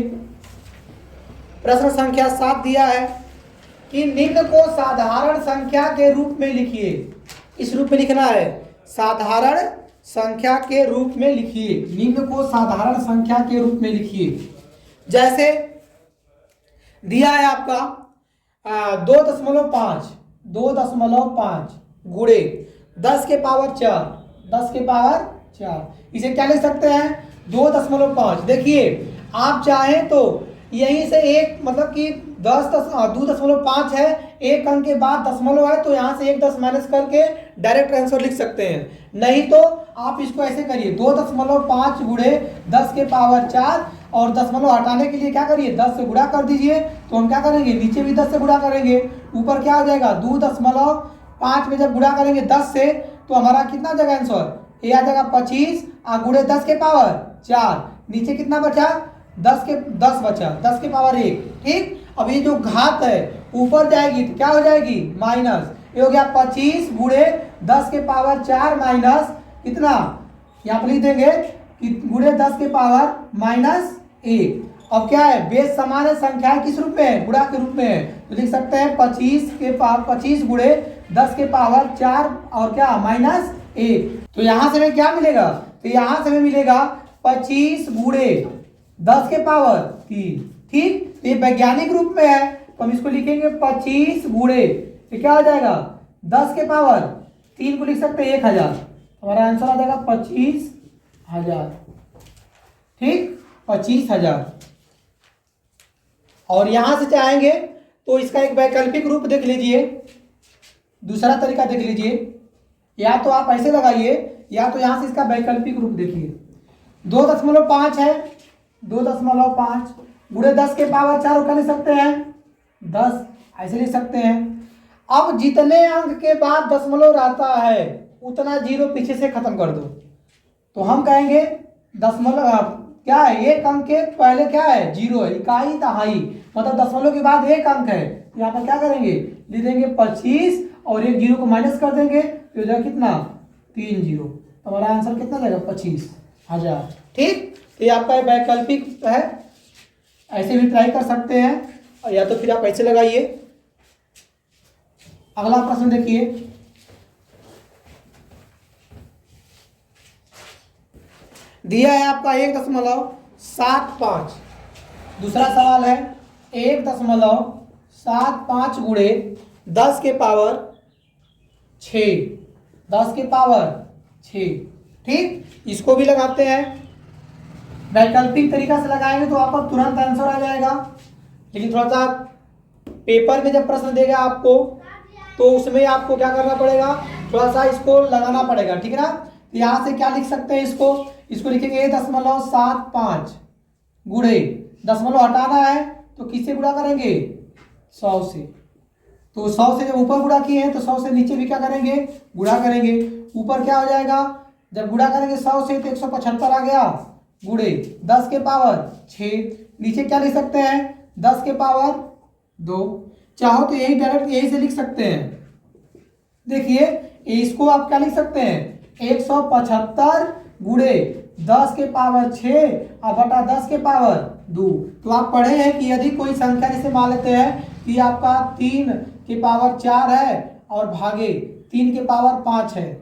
प्रश्न संख्या 7 दिया है कि निम्न को साधारण संख्या के रूप में लिखिए। इस रूप में लिखना है, साधारण संख्या के रूप में लिखिए। निम्न को साधारण संख्या के रूप में लिखिए। जैसे दिया है आपका 2.5 गुणे 10 के पावर 4, 10 के पावर 4। इसे क्या लिख सकते हैं, 2.5। देखिए आप चाहें तो यहीं से एक, मतलब कि 2.5 है, एक अंक के बाद दशमलव है तो यहाँ से 1 10 माइनस करके डायरेक्ट आंसर लिख सकते हैं। नहीं तो आप इसको ऐसे करिए, 2.5 गुणे 10 के पावर 4, और दशमलव हटाने के लिए क्या करिए, 10 से गुणा कर दीजिए। तो हम क्या करेंगे, नीचे भी 10 से गुणा करेंगे, ऊपर क्या हो जाएगा 2.5 में जब गुणा करेंगे 10 से तो हमारा कितना आ जाएगा आंसर, ये आ जाएगा 25 गुणे 10 के पावर 4। नीचे कितना बचा, 10 बचा, 10 के पावर 1। ठीक, अब ये जो घात है ऊपर जाएगी तो क्या हो जाएगी, माइनस। ये हो गया 25 गुणे 10 के पावर 4 माइनस कितना, यहाँ पर लिख देंगे कि गुणे 10 के पावर -1। अब क्या है, बेस समान है, संख्या किस रूप में है, गुणा के रूप में है, तो लिख सकते हैं 25 गुणे 10 के पावर 4 और क्या -1। तो यहां से हमें क्या मिलेगा, तो यहां से हमें मिलेगा 25 गुणे 10 के पावर 3। ठीक, तो ये वैज्ञानिक रूप में है तो हम इसको लिखेंगे 25 गुणे, तो क्या हो जाएगा 10 के पावर 3 को लिख सकते हैं 1000। हमारा आंसर आ जाएगा 25,000। ठीक, 25,000। और यहां से चाहेंगे तो इसका एक वैकल्पिक रूप देख लीजिए, दूसरा तरीका देख लीजिए। या तो आप ऐसे लगाइए, या तो यहां से इसका वैकल्पिक रूप देखिए। 2.5 है, 2.5 गुणे 10 के पावर 4 को क्या लिख सकते हैं, 10 ऐसे लिख सकते हैं। अब जितने अंक के बाद दशमलव रहता है उतना 0 पीछे से खत्म कर दो। तो हम कहेंगे दशमलव क्या है, एक अंक के पहले क्या है 0 है, इकाई दहाई, मतलब दशमलव के बाद एक अंक है। यहाँ पर क्या करेंगे, लिख देंगे 25 और एक 0 को माइनस कर देंगे तो हो जाएगा कितना 3 0। तो हमारा आंसर कितना जाएगा 25,000। ठीक, तो ये आपका वैकल्पिक है, ऐसे भी ट्राई कर सकते हैं या तो फिर आप ऐसे लगाइए। अगला प्रश्न देखिए, दिया है आपका 1.75। दूसरा सवाल है 1.75 गुणे 10 के पावर 6, 10 के पावर 6। ठीक, इसको भी लगाते हैं। वैकल्पिक तरीका से लगाएंगे तो आपका तुरंत आंसर आ जाएगा, लेकिन थोड़ा सा पेपर में जब प्रश्न देगा आपको तो उसमें आपको क्या करना पड़ेगा, थोड़ा सा इसको लगाना पड़ेगा। ठीक है ना, तो यहाँ से क्या लिख सकते हैं, इसको लिखेंगे 1.75 गुणे, दशमलव हटाना है तो किससे गुणा करेंगे, 100 से। तो 100 से जब ऊपर गुणा किए हैं तो 100 से नीचे भी क्या करेंगे, गुणा करेंगे। ऊपर क्या हो जाएगा, जब गुणा करेंगे 100 से तो 175 आ गया, गुणे 10 के पावर 6। नीचे क्या लिख सकते हैं, 10 के पावर 2। चाहो तो यही डायरेक्ट यही से लिख सकते हैं। देखिए इसको आप क्या लिख सकते हैं, 175 गुणे 10 के पावर 6 और बटा 10 के पावर 2। तो आप पढ़े हैं कि यदि कोई संख्या जैसे मान लेते हैं कि आपका 3 के पावर 4 है और भागे 3 के पावर 5 है,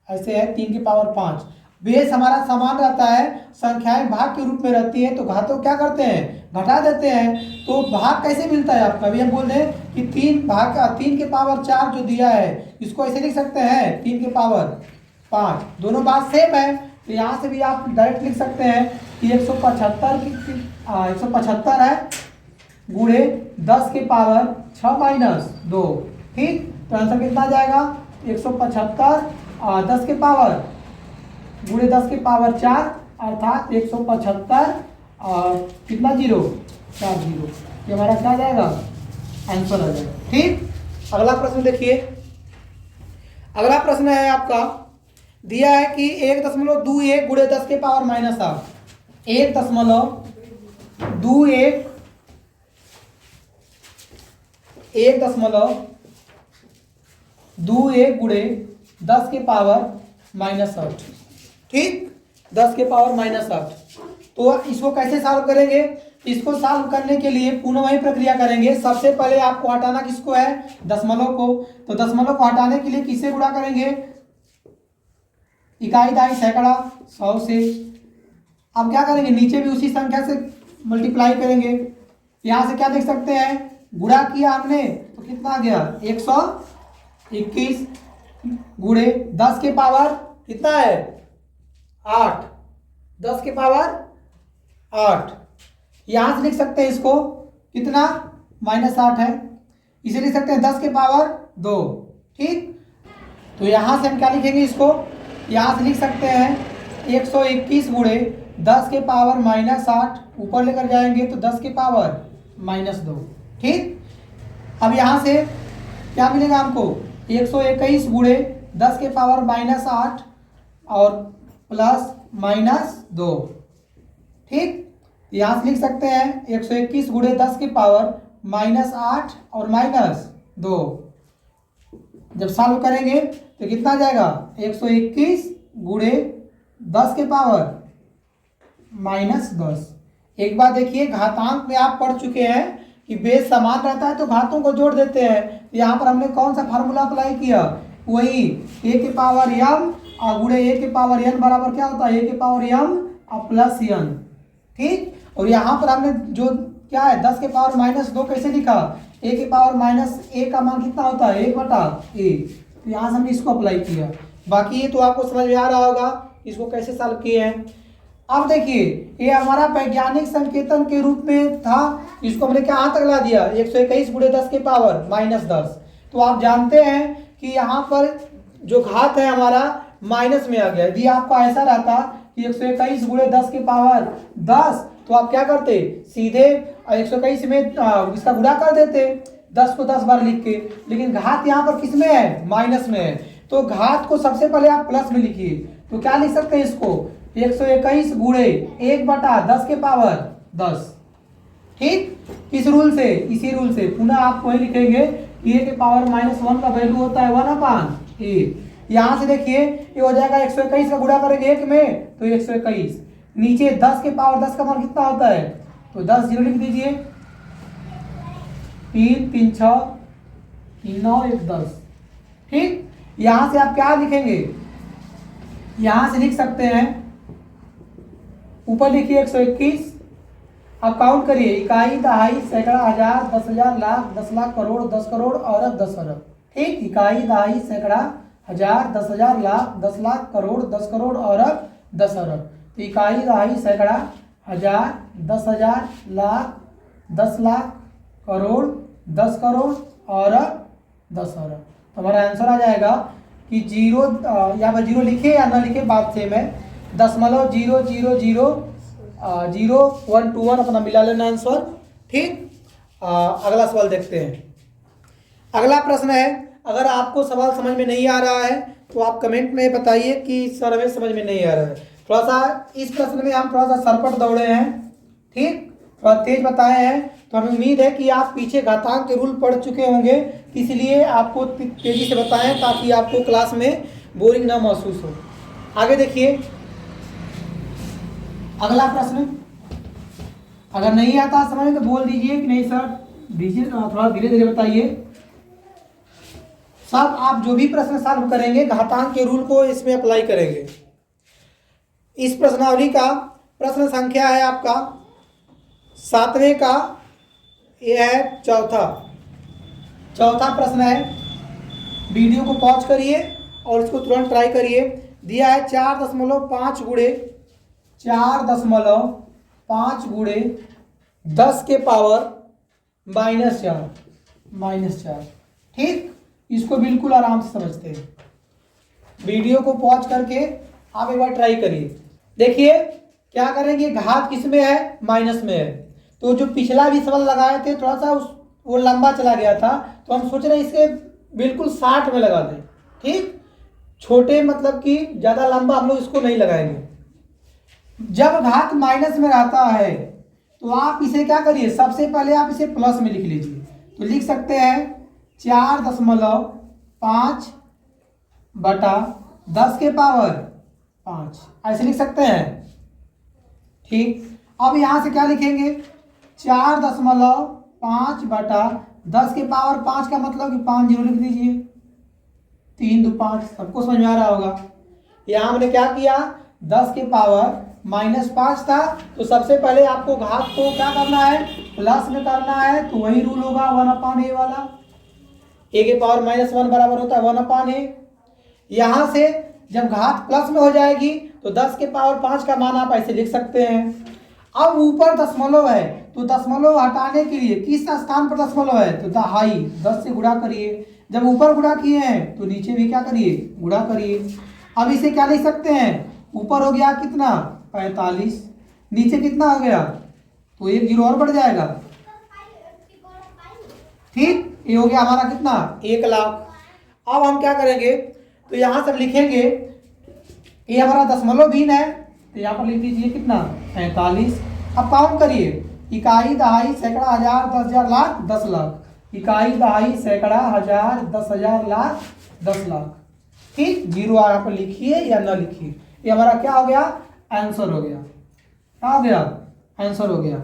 ऐसे है 3 के पावर 5। बेस हमारा समान रहता है, संख्याएं भाग के रूप में रहती है, तो घातों क्या करते हैं, घटा देते हैं। तो भाग कैसे मिलता है आपका, अभी हम बोल रहे हैं कि 3 के पावर 4 जो दिया है इसको ऐसे लिख सकते हैं 3 के पावर 5, दोनों बात सेम है। तो यहाँ से भी आप डायरेक्ट लिख सकते हैं कि 175 है गुणे 10 के पावर 6 माइनस 2। ठीक, तो आंसर कितना आ जाएगा, 175 10 के पावर गुणे 10 के पावर 4 अर्थात 175 और कितना 0, 4 0। ये हमारा क्या आ जाएगा, आंसर आ जाएगा। ठीक, अगला प्रश्न देखिए। अगला प्रश्न है आपका, दिया है कि 1.21 गुणे 10 के पावर -8। 1.21 गुणे 10 के पावर -8। ठीक, 10 के पावर -8। तो इसको कैसे सॉल्व करेंगे, इसको सॉल्व करने के लिए पुनः वही प्रक्रिया करेंगे। सबसे पहले आपको हटाना किसको है, दशमलव को। तो दशमलव को हटाने के लिए किससे गुणा करेंगे, इकाई दहाई सैकड़ा 100 से। अब क्या करेंगे, नीचे भी उसी संख्या से मल्टीप्लाई करेंगे। यहाँ से क्या देख सकते हैं, गुणा किया हमने तो कितना आ गया, 121 गुणे 10 के पावर कितना है 8, 10 के पावर 8। यहाँ से लिख सकते हैं इसको कितना, -8 है, इसे लिख सकते हैं 10 के पावर 2। ठीक, तो यहाँ से हम क्या लिखेंगे, इसको यहाँ से लिख सकते हैं 121 गुणे 10 के पावर -8, ऊपर लेकर जाएंगे तो 10 के पावर -2। ठीक, अब यहाँ से क्या मिलेगा हमको, 121 गुणे 10 के पावर -8 और प्लस -2। ठीक, यहाँ से लिख सकते हैं 121 गुणे 10 के पावर -8 और -2। जब सॉल्व करेंगे तो कितना आ जाएगा, 121 गुणे 10 के पावर -10। एक बार देखिए, घातांक में आप पढ़ चुके हैं कि बेस समान रहता है तो घातों को जोड़ देते हैं। यहाँ पर हमने कौन सा फार्मूला अप्लाई किया, वही a के पावर m और गुणे a के पावर n बराबर क्या होता है, a के पावर m और प्लस n। ठीक, और यहाँ पर हमने जो क्या है 10 के पावर -2 कैसे लिखा, a के पावर -a का मान कितना होता है 1/a। तो यहाँ से हमने इसको अप्लाई किया। बाकी ये तो आपको समझ में आ रहा होगा इसको कैसे सॉल्व किए हैं। अब देखिए, ये हमारा वैज्ञानिक संकेतन के रूप में था, इसको हमने क्या तक ला दिया, 121 गुणे 10 के पावर -10। तो आप जानते हैं कि यहाँ पर जो घात है हमारा माइनस में आ गया। यदि आपका ऐसा रहता कि 121 गुणे 10 के पावर 10, तो आप क्या करते, सीधे 121 में इसका गुणा कर देते 10 को 10 बार लिख के। लेकिन घात यहाँ पर किस में है, माइनस में है, तो घात को सबसे पहले आप प्लस में लिखिए। तो क्या लिख सकते हैं इसको, 121 गुणे 1/10 के पावर 10। ठीक, किस रूल से, इसी रूल से। पुनः आप वही लिखेंगे, a के पावर -1 का वैल्यू होता है 1/a। यहाँ से देखिए ये हो जाएगा 121 का गुणा करेंगे 1 में तो 121, नीचे 10 के पावर 10 का मान कितना होता है तो 10 जीरो लिख दीजिए, 3 3 6 3 9 1 10। ठीक, यहां से आप क्या लिखेंगे, यहां से लिख सकते हैं, ऊपर लिखिए 121, आप काउंट करिए, इकाई दहाई सैकड़ा हजार 10,000 लाख 10 लाख करोड़ 10 करोड़ अरब 10 अरब। ठीक, इकाई दहाई सैकड़ा हजार 10,000 लाख 10 लाख करोड़ 10 करोड़ अरब 10 अरब। तो इकाई दहाई सैकड़ा हजार 10,000 लाख 10 लाख करोड़ 10 करोड़ अरब 10 अरब। तो हमारा आंसर आ जाएगा कि जीरो, यहाँ पर जीरो लिखे या ना लिखे बात सेम है, 0.0000121 अपना मिला लेना आंसर। ठीक, अगला सवाल देखते हैं। अगला प्रश्न है, अगर आपको सवाल समझ में नहीं आ रहा है तो आप कमेंट में बताइए कि सर हमें समझ में नहीं आ रहा है। थोड़ा सा इस प्रश्न में हम थोड़ा सा सरपट दौड़े हैं, ठीक, थोड़ा तेज बताए हैं, तो हमें उम्मीद है कि आप पीछे घातांक के रूल पढ़ चुके होंगे, इसलिए आपको तेजी से बताएं ताकि आपको क्लास में बोरिंग ना महसूस हो। आगे देखिए अगला प्रश्न, अगर नहीं आता समझ में तो बोल दीजिए कि नहीं सर दीजिए, थोड़ा धीरे धीरे बताइए। सब आप जो भी प्रश्न सॉल्व करेंगे घातांक के रूल को इसमें अप्लाई करेंगे। इस प्रश्नावली का प्रश्न संख्या है आपका 7वें का, यह है चौथा प्रश्न है। वीडियो को पॉज करिए और इसको तुरंत ट्राई करिए। दिया है 4.5 गुणे 4.5 गुणे 10 के पावर -4। ठीक, इसको बिल्कुल आराम से समझते हैं। वीडियो को पॉज करके आप एक बार ट्राई करिए। देखिए क्या करेंगे, घात किस में है, माइनस में है, तो जो पिछला भी सवाल लगाए थे थोड़ा सा वो लंबा चला गया था, तो हम सोच रहे हैं इसके बिल्कुल 60 में लगा दें। ठीक, छोटे मतलब कि ज़्यादा लंबा हम लोग इसको नहीं लगाएंगे। जब घात माइनस में रहता है तो आप इसे क्या करिए, सबसे पहले आप इसे प्लस में लिख लीजिए। तो लिख सकते हैं 4.5 बटा 10 के पावर 5, ऐसे लिख सकते हैं। ठीक, अब यहां से क्या लिखेंगे, 4.5 बटा 10 के पावर 5 का मतलब कि 5 जीरो लिख दीजिए, 3 2 5। सबको समझ में आ रहा होगा। यहां हमने क्या किया, 10 के पावर -5 था, तो सबसे पहले आपको घात को क्या करना है, प्लस में करना है, तो वही रूल होगा 1/a वाला। a के पावर -1 बराबर होता है 1/a। यहां से जब घात प्लस में हो जाएगी तो 10 के पावर 5 का मान आप ऐसे लिख सकते हैं। अब ऊपर दशमलव है तो दशमलव हटाने के लिए किस स्थान पर दशमलव है, तो दहाई 10 से गुणा करिए। जब ऊपर गुणा किए हैं तो नीचे भी क्या करिए, गुणा करिए। अब इसे क्या लिख सकते हैं, ऊपर हो गया कितना 45, नीचे कितना हो गया, तो 1 जीरो और बढ़ जाएगा। ठीक, ये हो गया हमारा कितना 1 लाख। अब हम क्या करेंगे, तो यहां सब लिखेंगे, ये हमारा दशमलव भिन्न है तो यहाँ पर लिख दीजिए कितना 45। अब काउंट करिए, इकाई दहाई सैकड़ा हजार 10,000 लाख 10 लाख, इकाई दहाई सैकड़ा हजार 10,000 लाख 10 लाख। ठीक, जीरो यहाँ पर लिखिए या न लिखिए, ये हमारा क्या हो गया, आंसर हो गया। क्या हो गया, आंसर हो गया।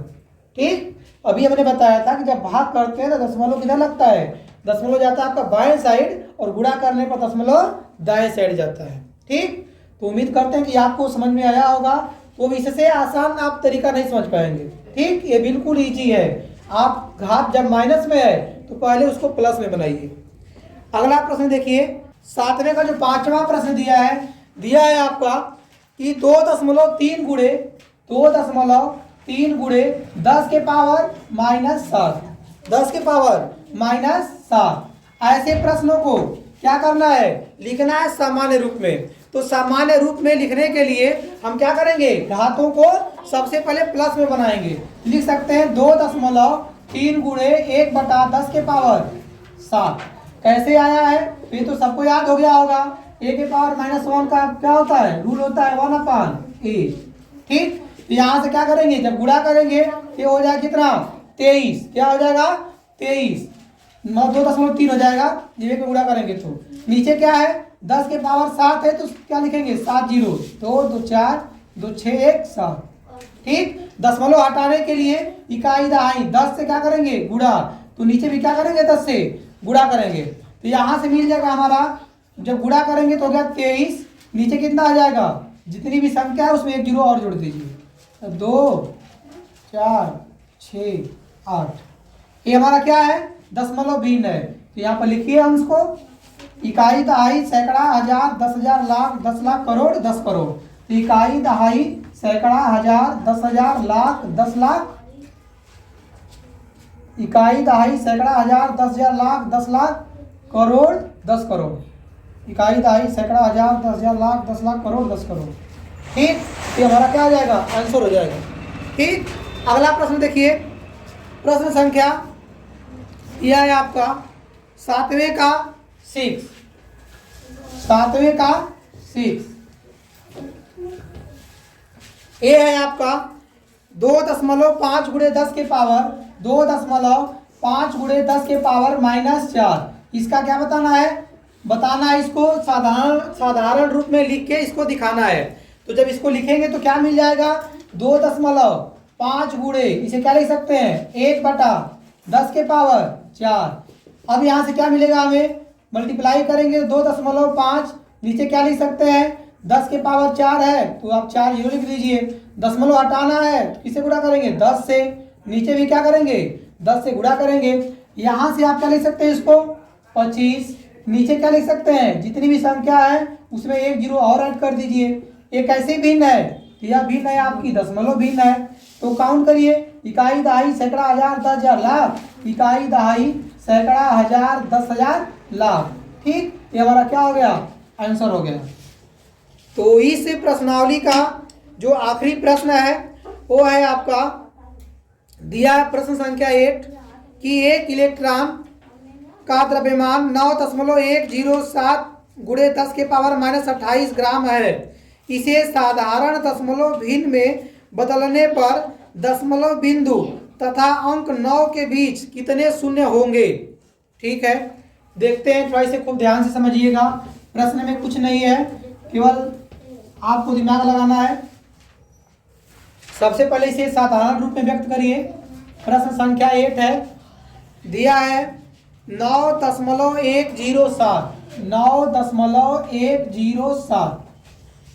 ठीक, अभी हमने बताया था कि जब भाग करते हैं तो दशमलव किधर लगता है, दशमलव जाता है आपका बाएं साइड और गुणा करने पर दशमलव दाएं साइड जाता है। ठीक, तो उम्मीद करते हैं कि आपको समझ में आया होगा। तो इससे आसान आप तरीका नहीं समझ पाएंगे। ठीक, ये बिल्कुल ईजी है। आप घात जब माइनस में है तो पहले उसको प्लस में बनाइए। अगला प्रश्न देखिए, 7वें का जो 5वां प्रश्न दिया है आपका कि 2.3 गुणे 10 के पावर -7, 10 के पावर -7। ऐसे प्रश्नों को क्या करना है, लिखना है सामान्य रूप में। तो सामान्य रूप में लिखने के लिए हम क्या करेंगे, घातों को सबसे पहले प्लस में बनाएंगे। लिख सकते हैं 2.3 गुणे 1 बटा 10 के पावर 7। कैसे आया है, तो ये तो सबको याद हो गया होगा, a के पावर -1 का क्या होता है, रूल होता है 1/a। ठीक, तो यहाँ से क्या करेंगे, जब गुणा करेंगे ये हो जाएगा कितना 23, क्या हो जाएगा 23, 2.3 हो जाएगा, जीवे पे गुणा करेंगे तो नीचे क्या है 10 के पावर 7 है तो क्या लिखेंगे 7 जीरो, 2 2 4 2 6 1 7। ठीक, दशमलव हटाने के लिए इकाई दहाई 10 से क्या करेंगे गुणा, तो नीचे भी क्या करेंगे 10 से गुणा करेंगे, तो यहाँ से मिल जाएगा हमारा, जब गुणा करेंगे तो हो गया 23, नीचे कितना आ जाएगा जितनी भी संख्या है उसमें एक जीरो और जोड़ दीजिए, तो 2 4 6 8, ये हमारा क्या है दशमलव भिन्न है, तो यहाँ पर लिखिए अंश को, इकाई दहाई सैकड़ा हजार 10,000 लाख 10 लाख करोड़ 10 करोड़, तो इकाई दहाई सैकड़ा हजार 10,000 लाख 10 लाख, इकाई दहाई सैकड़ा हजार 10,000 लाख 10 लाख करोड़ 10 करोड़, इकाई दहाई सैकड़ा हजार 10,000 लाख 10 लाख करोड़ 10 करोड़। ठीक, ये हमारा क्या आ जाएगा आंसर हो जाएगा। ठीक, अगला प्रश्न देखिए, प्रश्न संख्या यह है आपका 7वें का 6, 7वें का 6, ये है आपका 2.5 गुणे 10 के पावर 2.5 गुणे 10 के पावर -4, इसका क्या बताना है, बताना है इसको साधारण रूप में लिख के इसको दिखाना है। तो जब इसको लिखेंगे तो क्या मिल जाएगा 2.5 गुणे, इसे क्या लिख सकते हैं 1/10 के पावर 4। अब यहाँ से क्या मिलेगा हमें, मल्टीप्लाई करेंगे 2.5, नीचे क्या लिख सकते हैं 10 के पावर 4 है तो आप 4 जीरो लिख दीजिए, दशमलव हटाना है किसे गुणा करेंगे 10 से, नीचे भी क्या करेंगे 10 से गुणा करेंगे, यहाँ से आप क्या लिख सकते हैं इसको 25, नीचे क्या लिख सकते हैं जितनी भी संख्या है उसमें एक जीरो और ऐड कर दीजिए, ये कैसे भिन्न है, तो यह भिन्न है आपकी दशमलव भिन्न है, तो काउंट करिए, इकाई दहाई सैकड़ा हजार 10,000 लाख, इकाई दहाई सैकड़ा हजार 10,000 लाख। ठीक, ये हमारा क्या हो गया आंसर हो गया। तो इस प्रश्नावली का जो आखिरी प्रश्न है वो है आपका दिया प्रश्न संख्या 8 कि एक इलेक्ट्रॉन का द्रव्यमान 9.107 गुणे 10 के पावर -28 ग्राम है, इसे साधारण दशमलव भिन्न में बदलने पर दशमलव बिंदु तथा अंक 9 के बीच कितने शून्य होंगे। ठीक है, देखते हैं, थोड़ा इसे खूब ध्यान से समझिएगा, प्रश्न में कुछ नहीं है, केवल आपको दिमाग लगाना है। सबसे पहले इसे साधारण रूप में व्यक्त करिए। प्रश्न संख्या 8 है, दिया है 9.107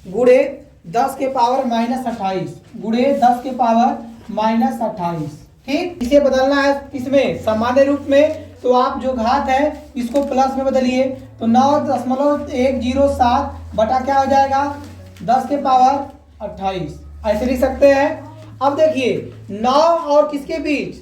गुणे 10 के पावर -28 गुणे 10 के पावर -28। ठीक, इसे बदलना है इसमें सामान्य रूप में, तो आप जो घात है इसको प्लस में बदलिए, तो 9.107 बटा क्या हो जाएगा 10 के पावर 28, ऐसे लिख सकते हैं। अब देखिए 9 और किसके बीच,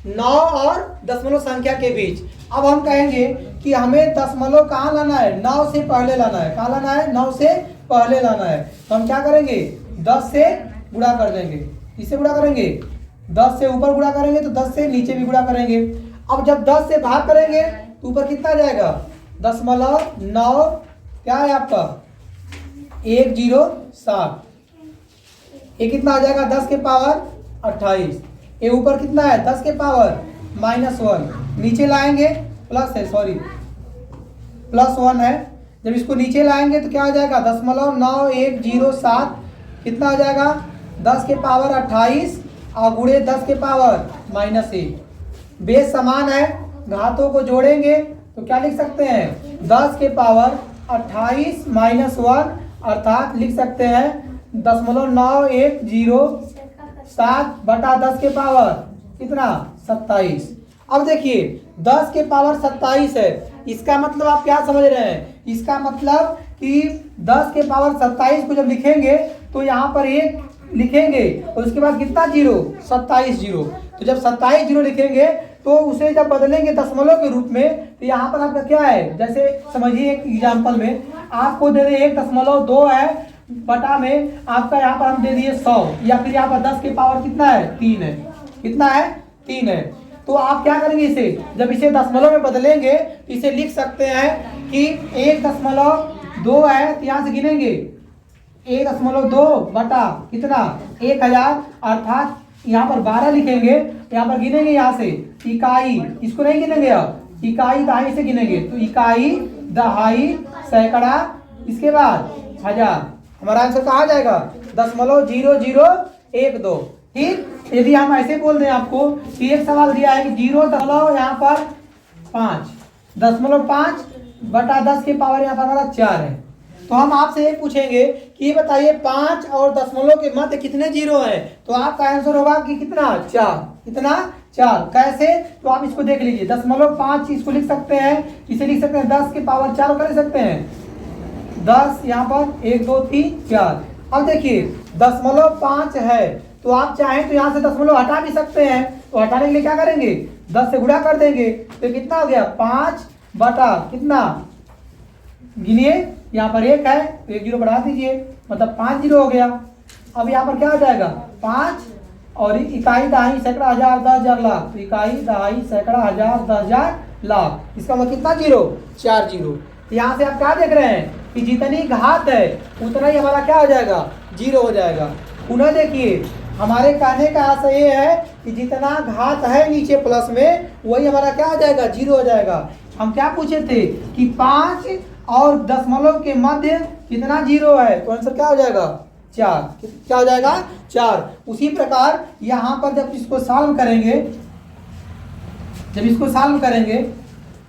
9 और दशमलव संख्या के बीच, अब हम कहेंगे कि हमें दशमलव कहाँ लाना है 9 से पहले लाना है, कहाँ लाना है 9 से पहले लाना है, तो हम क्या करेंगे 10 से गुणा कर देंगे, इससे गुणा करेंगे 10 से ऊपर गुणा करेंगे तो 10 से नीचे भी गुणा करेंगे। अब जब 10 से भाग करेंगे तो ऊपर कितना जाएगा 0.9 क्या है आपका 107, ये कितना आ जाएगा 10 के पावर 28, ये ऊपर कितना है 10 के पावर -1, नीचे लाएंगे प्लस है +1 है, जब इसको नीचे लाएंगे तो क्या हो जाएगा 0.9107 कितना हो जाएगा 10 के पावर 28 और गुणे 10 के पावर -1, बेस समान है, घातों को जोड़ेंगे तो क्या लिख सकते हैं 10 के पावर 28 -1 अर्थात लिख सकते हैं 0.9107 बटा 10 के पावर कितना 27। अब देखिए 10 के पावर 27 है, इसका मतलब आप क्या समझ रहे हैं, इसका मतलब कि 10 के पावर 27 को जब लिखेंगे तो यहाँ पर एक लिखेंगे और उसके बाद कितना जीरो 27 जीरो, तो जब 27 जीरो लिखेंगे तो उसे जब बदलेंगे दशमलव के रूप में तो यहाँ पर आपका क्या है, जैसे समझिए एक एग्जाम्पल में आपको दे दे 1.2 है बटा में आपका यहाँ पर हम दे दिए 100, या फिर यहाँ पर 10 के पावर कितना है 3 है, कितना है 3 है, तो आप क्या करेंगे इसे जब इसे दशमलव में बदलेंगे तो इसे लिख सकते हैं कि 1.2 है, तो यहाँ से गिनेंगे 1.2 बटा कितना 1000 अर्थात यहाँ पर 12 लिखेंगे, यहाँ पर गिनेंगे यहाँ से इकाई, इसको नहीं गिनेंगे अब इकाई दहाई से गिनेंगे, तो इकाई दहाई सैकड़ा, इसके बाद हजार। हमारा आंसर कहाँ जाएगा? 0.0012। ठीक, यदि हम ऐसे बोल दें आपको कि एक सवाल दिया है कि 0 यहाँ पर 5, 0.5 बटा 10 के पावर यहाँ पर हमारा 4 है, तो हम आपसे ये पूछेंगे कि ये बताइए 5 और दशमलव के मध्य कितने जीरो हैं? तो आपका आंसर होगा कि कितना? 4। कितना? 4। कैसे? तो आप इसको देख लीजिए, 0.5 इसको लिख सकते हैं, इसे लिख सकते हैं 10 के पावर 4 कर सकते हैं 10, यहाँ पर 1 2 3 4। अब देखिए 0.5 है, तो आप चाहें तो यहाँ से दशमलव हटा भी सकते हैं, तो हटाने के लिए क्या करेंगे? 10 से गुणा कर देंगे, तो कितना हो गया? 5 बटा कितना? गिनिए, यहाँ पर 1 है तो 1 जीरो बढ़ा दीजिए, मतलब 5 जीरो हो गया। अब यहाँ पर क्या हो जाएगा? 5 और इकाई दहाई सैकड़ा हजार 10,000 लाख, तो इकाई दहाई सैकड़ा हजार 10,000 लाख, इसका मतलब कितना जीरो? 4 जीरो। यहाँ से आप क्या देख रहे हैं कि जितनी घात है उतना ही हमारा क्या हो जाएगा? जीरो हो जाएगा। पुनः देखिए, हमारे कहने का आशय ये है कि जितना घात है नीचे प्लस में, वही हमारा क्या हो जाएगा? जीरो हो जाएगा। हम क्या पूछे थे कि 5 और दशमलव के मध्य कितना जीरो है? तो आंसर क्या हो जाएगा? 4। क्या हो जाएगा? 4। उसी प्रकार यहाँ पर जब इसको सॉल्व करेंगे,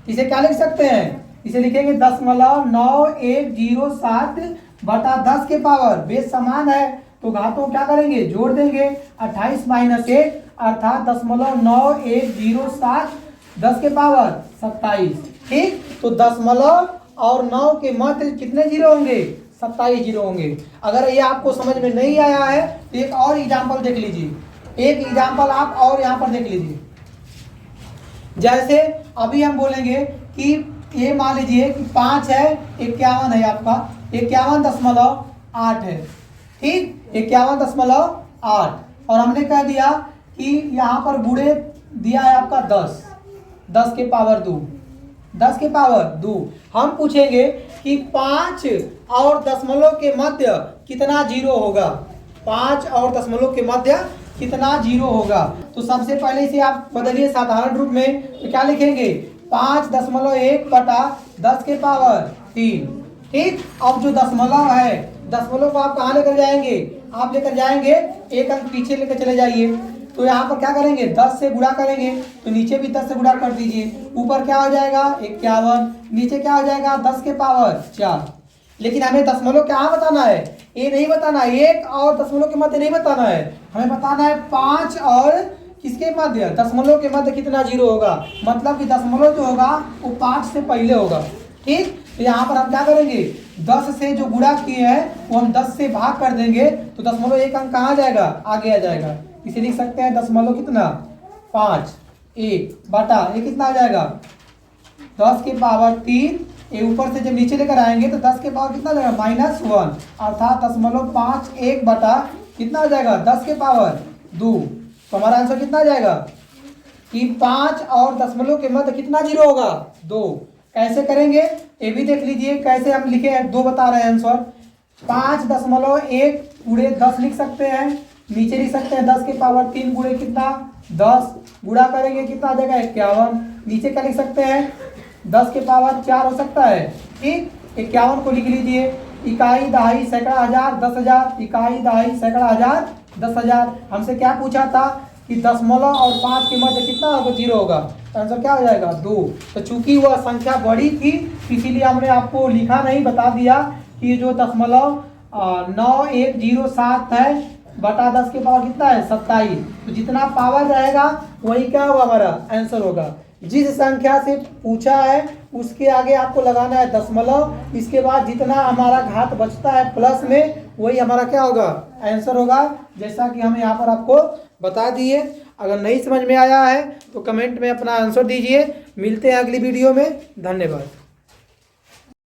इसे क्या लिख सकते हैं? इसे लिखेंगे 0.9107 बटा 10 के पावर, बेस समान है तो घातों क्या करेंगे? जोड़ देंगे, 28 माइनस 1 अर्थात 0.9107 10 के पावर 27। ठीक, तो दशमलव और 9 के मध्य कितने जीरो होंगे? 27 जीरो होंगे। अगर ये आपको समझ में नहीं आया है तो एक और एग्जाम्पल देख लीजिए, एक एग्जाम्पल आप और यहाँ पर देख लीजिए। जैसे अभी हम बोलेंगे कि ये मान लीजिए कि 5 है, 51 है, आपका 51.8 है। ठीक, 51.8, और हमने कह दिया कि यहाँ पर गुणे दिया है आपका 10 के पावर 2, 10 के पावर 2। हम पूछेंगे कि 5 और दशमलव के मध्य कितना जीरो होगा? 5 और दशमलव के मध्य कितना जीरो होगा? तो सबसे पहले इसे आप बदलिए साधारण रूप में, तो क्या लिखेंगे? 5.1 बटा 10 के पावर 3। ठीक, अब जो दशमलव है, दशमलव को आप कहाँ लेकर जाएंगे? आप लेकर जाएंगे एक अंक पीछे लेकर चले जाइए, तो यहाँ पर क्या करेंगे? 10 से गुणा करेंगे, तो नीचे भी 10 से गुणा कर दीजिए, ऊपर क्या हो जाएगा? 51, नीचे क्या हो जाएगा? 10 के पावर 4। लेकिन हमें दशमलव क्या बताना है? ये नहीं बताना, 1 और दशमलव के मध्य नहीं बताना है, हमें बताना है 5 और किसके मध्य? दशमलव के मध्य कितना जीरो होगा, मतलब कि दशमलव जो होगा वो 5 से पहले होगा। ठीक, तो यहाँ पर हम क्या करेंगे? 10 से जो गुणा किए हैं वो हम 10 से भाग कर देंगे, तो दशमलव एक अंक कहाँ जाएगा? आगे आ जाएगा। इसे लिख सकते हैं दशमलव कितना? 5 1 बटा ये कितना आ जाएगा? 10 के पावर 3। ये ऊपर से जब नीचे लेकर आएंगे तो 10 के पावर कितना जाएगा? -1, अर्थात 0.51 बटा कितना आ जाएगा? 10 के पावर 2। तो हमारा आंसर कितना आ जाएगा कि 5 और दशमलव के मध्य कितना जीरो होगा? 2। कैसे करेंगे ये भी देख लीजिए, कैसे हम लिखे हैं, 2 बता रहे हैं आंसर। 5.1 गुणे 10 लिख सकते हैं, नीचे लिख सकते हैं 10 के पावर 3 गुणे कितना? 10, गुणा करेंगे कितना आ जाएगा? 51, नीचे क्या लिख सकते हैं? 10 के पावर 4 हो सकता है। ठीक, 51 को लिख लीजिए, इकाई दहाई सैकड़ा हजार 10,000, इकाई दहाई सैकड़ा हजार 10,000। हमसे क्या पूछा था कि दशमलव और 5 के मध्य कितना होगा? जीरो होगा, तो आंसर क्या हो जाएगा? 2। तो चूंकि वह संख्या बड़ी थी इसीलिए हमने आपको लिखा नहीं, बता दिया कि जो दशमलव 9107 है बटा 10 के पावर कितना है? 27। तो जितना पावर रहेगा वही क्या होगा? हमारा आंसर होगा। जिस संख्या से पूछा है उसके आगे आपको लगाना है दशमलव, इसके बाद जितना हमारा घात बचता है प्लस में वही हमारा क्या होगा? आंसर होगा, जैसा कि हम यहाँ पर आपको बता दिए। अगर नहीं समझ में आया है तो कमेंट में अपना आंसर दीजिए। मिलते हैं अगली वीडियो में, धन्यवाद।